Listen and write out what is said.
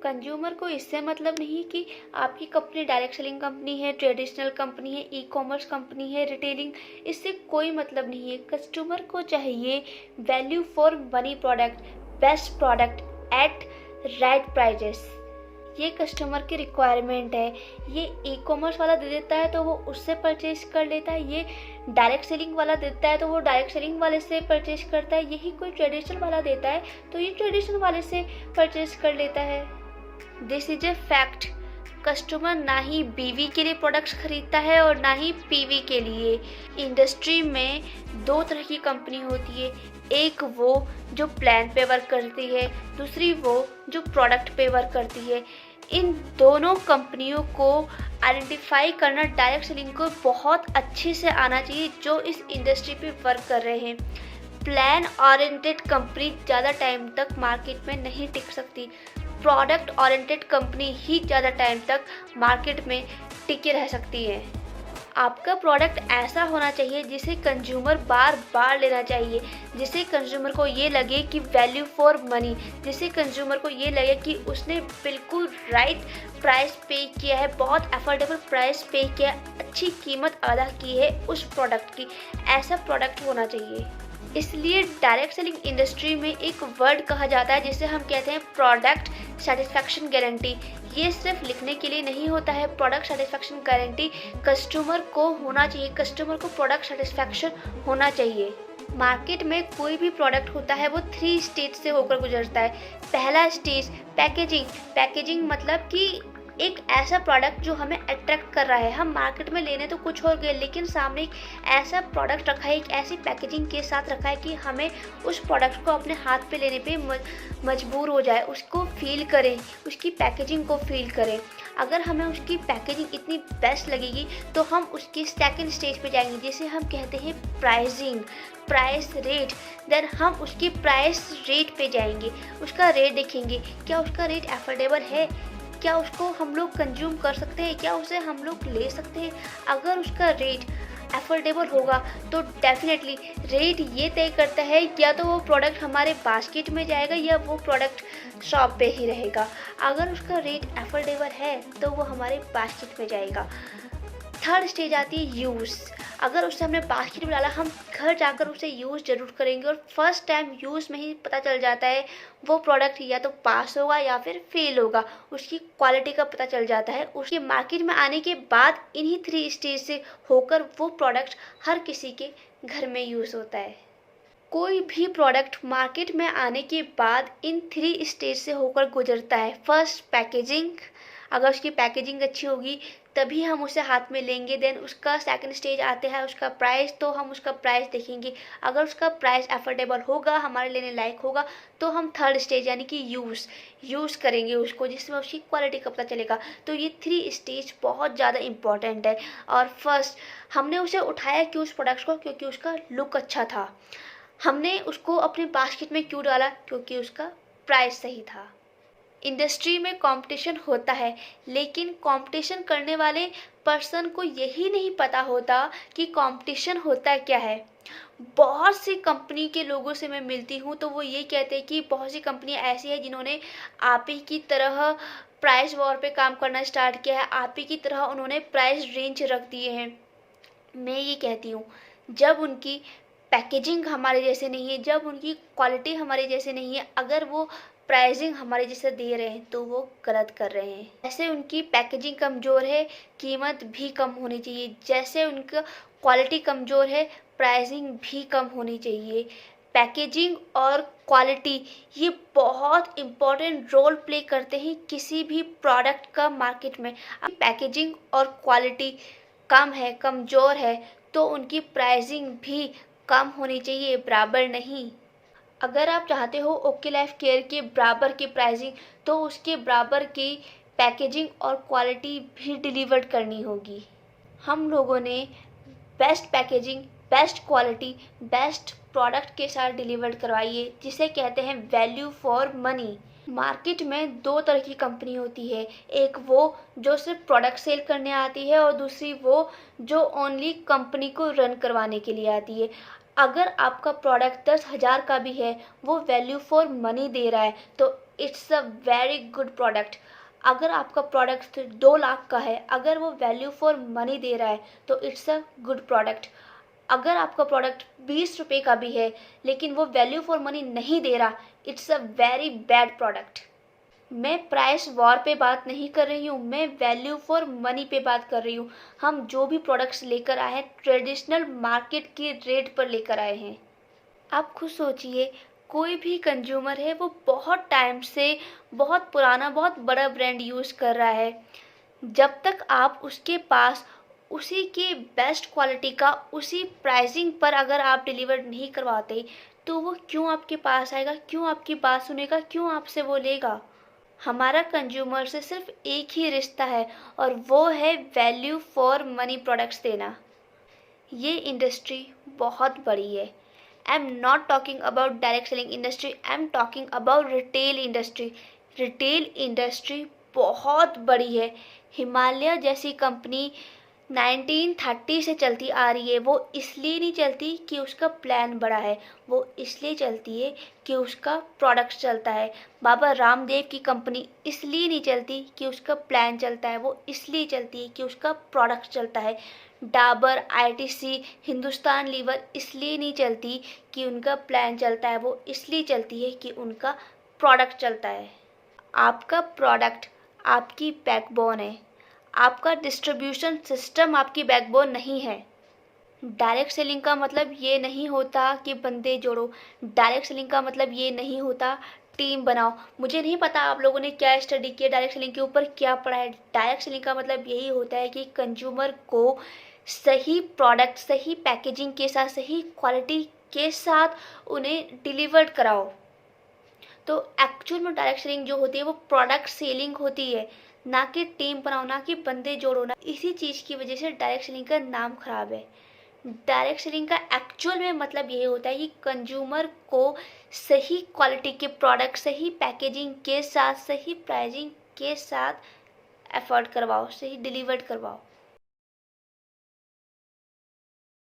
Consumer को इससे मतलब नहीं कि आपकी कंपनी डायरेक्ट सेलिंग कंपनी है, ट्रेडिशनल कंपनी है, ई कॉमर्स कंपनी है, रिटेलिंग, इससे कोई मतलब नहीं है। कस्टमर को चाहिए value for money product, best product at right prices. ये कस्टमर की रिक्वायरमेंट है। ये ई कॉमर्स वाला दे देता है तो वो उससे परचेज कर लेता है, ये डायरेक्ट सेलिंग वाला देता है तो वो डायरेक्ट सेलिंग वाले से परचेज करता है, यही कोई ट्रेडिशनल वाला देता है तो ये ट्रेडिशनल वाले से परचेज कर लेता है। This is a fact. Customer ना ही बीवी के लिए प्रोडक्ट्स खरीदता है और ना ही पीवी के लिए। इंडस्ट्री में दो तरह की कंपनी होती है, एक वो जो प्लान पे वर्क करती है, दूसरी वो जो प्रोडक्ट पे वर्क करती है। इन दोनों कंपनियों को आइडेंटिफाई करना डायरेक्ट सेलिंग को बहुत अच्छे से आना चाहिए जो इस इंडस्ट्री पे वर्क कर रहे हैं। प्लान ओरिएंटेड कंपनी ज़्यादा टाइम तक मार्केट में नहीं टिक सकती, प्रोडक्ट ओरिएंटेड कंपनी ही ज़्यादा टाइम तक मार्केट में टिके रह सकती है। आपका प्रोडक्ट ऐसा होना चाहिए जिसे कंज्यूमर बार बार लेना चाहिए, जिसे कंज्यूमर को ये लगे कि वैल्यू फॉर मनी, जिसे कंज्यूमर को ये लगे कि उसने बिल्कुल राइट प्राइस पे किया है, बहुत अफोर्डेबल प्राइस पे किया है, अच्छी कीमत अदा की है उस प्रोडक्ट की। ऐसा प्रोडक्ट होना चाहिए। इसलिए डायरेक्ट सेलिंग इंडस्ट्री में एक वर्ड कहा जाता है जिसे हम कहते हैं प्रोडक्ट सेटिस्फैक्शन गारंटी। ये सिर्फ लिखने के लिए नहीं होता है। प्रोडक्ट सेटिस्फैक्शन गारंटी कस्टमर को होना चाहिए, कस्टमर को प्रोडक्ट सेटिस्फैक्शन होना चाहिए। मार्केट में कोई भी प्रोडक्ट होता है वो 3 स्टेज से होकर गुजरता है। पहला स्टेज पैकेजिंग। पैकेजिंग मतलब कि एक ऐसा प्रोडक्ट जो हमें अट्रैक्ट कर रहा है। हम मार्केट में लेने तो कुछ और गए लेकिन सामने एक ऐसा प्रोडक्ट रखा है, एक ऐसी पैकेजिंग के साथ रखा है कि हमें उस प्रोडक्ट को अपने हाथ पे लेने पे मजबूर हो जाए, उसको फील करें, उसकी पैकेजिंग को फील करें। अगर हमें उसकी पैकेजिंग इतनी बेस्ट लगेगी तो हम उसकी सेकंड स्टेज पे जाएंगे जिसे हम कहते हैं प्राइसिंग, प्राइस रेट। देन हम उसकी प्राइस रेट पे जाएंगे, उसका रेट देखेंगे, क्या उसका रेट अफोर्डेबल है, क्या उसको हम लोग कंज्यूम कर सकते हैं, क्या उसे हम लोग ले सकते हैं। अगर उसका रेट अफोर्डेबल होगा तो डेफिनेटली रेट ये तय करता है या तो वो प्रोडक्ट हमारे बास्केट में जाएगा या वो प्रोडक्ट शॉप पे ही रहेगा। अगर उसका रेट अफोर्डेबल है तो वो हमारे बास्केट में जाएगा। थर्ड स्टेज आती है यूज़। अगर उसे हमने बास्केट में डाला, हम घर जाकर उसे यूज़ ज़रूर करेंगे और फर्स्ट टाइम यूज़ में ही पता चल जाता है वो प्रोडक्ट या तो पास होगा या फिर फेल होगा, उसकी क्वालिटी का पता चल जाता है। उसके मार्केट में आने के बाद इन्हीं 3 स्टेज से होकर वो प्रोडक्ट हर किसी के घर में यूज़ होता है। कोई भी प्रोडक्ट मार्केट में आने के बाद इन 3 स्टेज से होकर गुजरता है। फर्स्ट पैकेजिंग, अगर उसकी पैकेजिंग अच्छी होगी तभी हम उसे हाथ में लेंगे। देन उसका सेकंड स्टेज आते हैं उसका प्राइस, तो हम उसका प्राइस देखेंगे। अगर उसका प्राइस अफोर्डेबल होगा, हमारे लेने लायक होगा, तो हम थर्ड स्टेज यानी कि यूज़ करेंगे उसको, जिसमें उसकी क्वालिटी का पता चलेगा। तो ये 3 स्टेज बहुत ज़्यादा इंपॉर्टेंट है। और फर्स्ट हमने उसे उठाया क्यों उस प्रोडक्ट को, क्योंकि उसका लुक अच्छा था। हमने उसको अपने बास्केट में क्यों डाला, क्योंकि उसका प्राइस सही था। इंडस्ट्री में कंपटीशन होता है लेकिन कंपटीशन करने वाले पर्सन को यही नहीं पता होता कि कंपटीशन होता क्या है। बहुत सी कंपनी के लोगों से मैं मिलती हूँ तो वो ये कहते हैं कि बहुत सी कंपनियाँ ऐसी हैं जिन्होंने आप ही की तरह प्राइस वॉर पे काम करना स्टार्ट किया है, आप ही की तरह उन्होंने प्राइस रेंज रख दिए हैं। मैं ये कहती हूँ जब उनकी पैकेजिंग हमारे जैसे नहीं है, जब उनकी क्वालिटी हमारे जैसे नहीं है, अगर वो प्राइसिंग हमारे जैसे दे रहे हैं तो वो गलत कर रहे हैं। जैसे उनकी पैकेजिंग कमज़ोर है, कीमत भी कम होनी चाहिए। जैसे उनका क्वालिटी कमज़ोर है, प्राइसिंग भी कम होनी चाहिए। पैकेजिंग और क्वालिटी ये बहुत इम्पोर्टेंट रोल प्ले करते हैं किसी भी प्रोडक्ट का मार्केट में। अब पैकेजिंग और क्वालिटी कम है, कमज़ोर है, तो उनकी प्राइसिंग भी कम होनी चाहिए, बराबर नहीं। अगर आप चाहते हो ओके लाइफ केयर के बराबर की प्राइसिंग तो उसके बराबर की पैकेजिंग और क्वालिटी भी डिलीवर करनी होगी। हम लोगों ने best packaging, best quality, best product के साथ डिलीवर करवाई है जिसे कहते हैं वैल्यू फॉर मनी। मार्केट में 2 तरह की कंपनी होती है, एक वो जो सिर्फ प्रोडक्ट सेल करने आती है और दूसरी वो जो ओनली कंपनी को रन करवाने के लिए आती है। अगर आपका प्रोडक्ट 10,000 का भी है, वो वैल्यू फॉर मनी दे रहा है, तो it's a very good product. अगर आपका प्रोडक्ट 2 लाख का है, अगर वो वैल्यू फॉर मनी दे रहा है तो इट्स अ गुड प्रोडक्ट। अगर आपका प्रोडक्ट 20 रुपये का भी है लेकिन वो वैल्यू फॉर मनी नहीं दे रहा, it's a very bad product. मैं प्राइस वॉर पे बात नहीं कर रही हूँ, मैं वैल्यू फॉर मनी पे बात कर रही हूँ। हम जो भी प्रोडक्ट्स लेकर आए हैं ट्रेडिशनल मार्केट के रेट पर लेकर आए हैं। आप खुद सोचिए, कोई भी कंज्यूमर है वो बहुत टाइम से बहुत पुराना बहुत बड़ा ब्रांड यूज़ कर रहा है। जब तक आप उसके पास उसी के बेस्ट क्वालिटी का उसी प्राइसिंग पर अगर आप डिलीवर नहीं करवाते तो वो क्यों आपके पास आएगा, क्यों आपकी बात सुनेगा, क्यों आपसे वो लेगा। हमारा कंज्यूमर से सिर्फ एक ही रिश्ता है और वो है वैल्यू फॉर मनी प्रोडक्ट्स देना। ये इंडस्ट्री बहुत बड़ी है। I am not talking about direct selling industry, I am talking about retail industry. Retail industry बहुत बड़ी है। हिमालय जैसी कंपनी 1930 से चलती आ रही है। वो इसलिए नहीं चलती कि उसका प्लान बड़ा है, वो इसलिए चलती है कि उसका प्रोडक्ट चलता है। बाबा रामदेव की कंपनी इसलिए नहीं चलती कि उसका प्लान चलता है, वो इसलिए चलती है कि उसका प्रोडक्ट चलता है। डाबर, आईटीसी, हिंदुस्तान लीवर इसलिए नहीं चलती कि उनका प्लान चलता है, वो इसलिए चलती है कि उनका प्रोडक्ट चलता है। आपका प्रोडक्ट आपकी बैकबोन है, आपका डिस्ट्रीब्यूशन सिस्टम आपकी बैकबोन नहीं है। डायरेक्ट सेलिंग का मतलब ये नहीं होता कि बंदे जोड़ो, डायरेक्ट सेलिंग का मतलब ये नहीं होता टीम बनाओ। मुझे नहीं पता आप लोगों ने क्या स्टडी किया, डायरेक्ट सेलिंग के ऊपर क्या पढ़ा है। डायरेक्ट सेलिंग का मतलब यही होता है कि कंज्यूमर को सही प्रोडक्ट सही पैकेजिंग के साथ सही क्वालिटी के साथ उन्हें डिलीवर्ड कराओ। तो एक्चुअल में डायरेक्ट सेलिंग जो होती है वो प्रोडक्ट सेलिंग होती है, ना कि टीम बनाओ, ना कि बंदे जोड़ो। ना इसी चीज़ की वजह से डायरेक्ट सेलिंग का नाम खराब है। डायरेक्ट सेलिंग का एक्चुअल में मतलब ये होता है कि कंज्यूमर को सही क्वालिटी के प्रोडक्ट सही पैकेजिंग के साथ सही प्राइसिंग के साथ एफर्ट करवाओ, सही डिलीवर्ड करवाओ।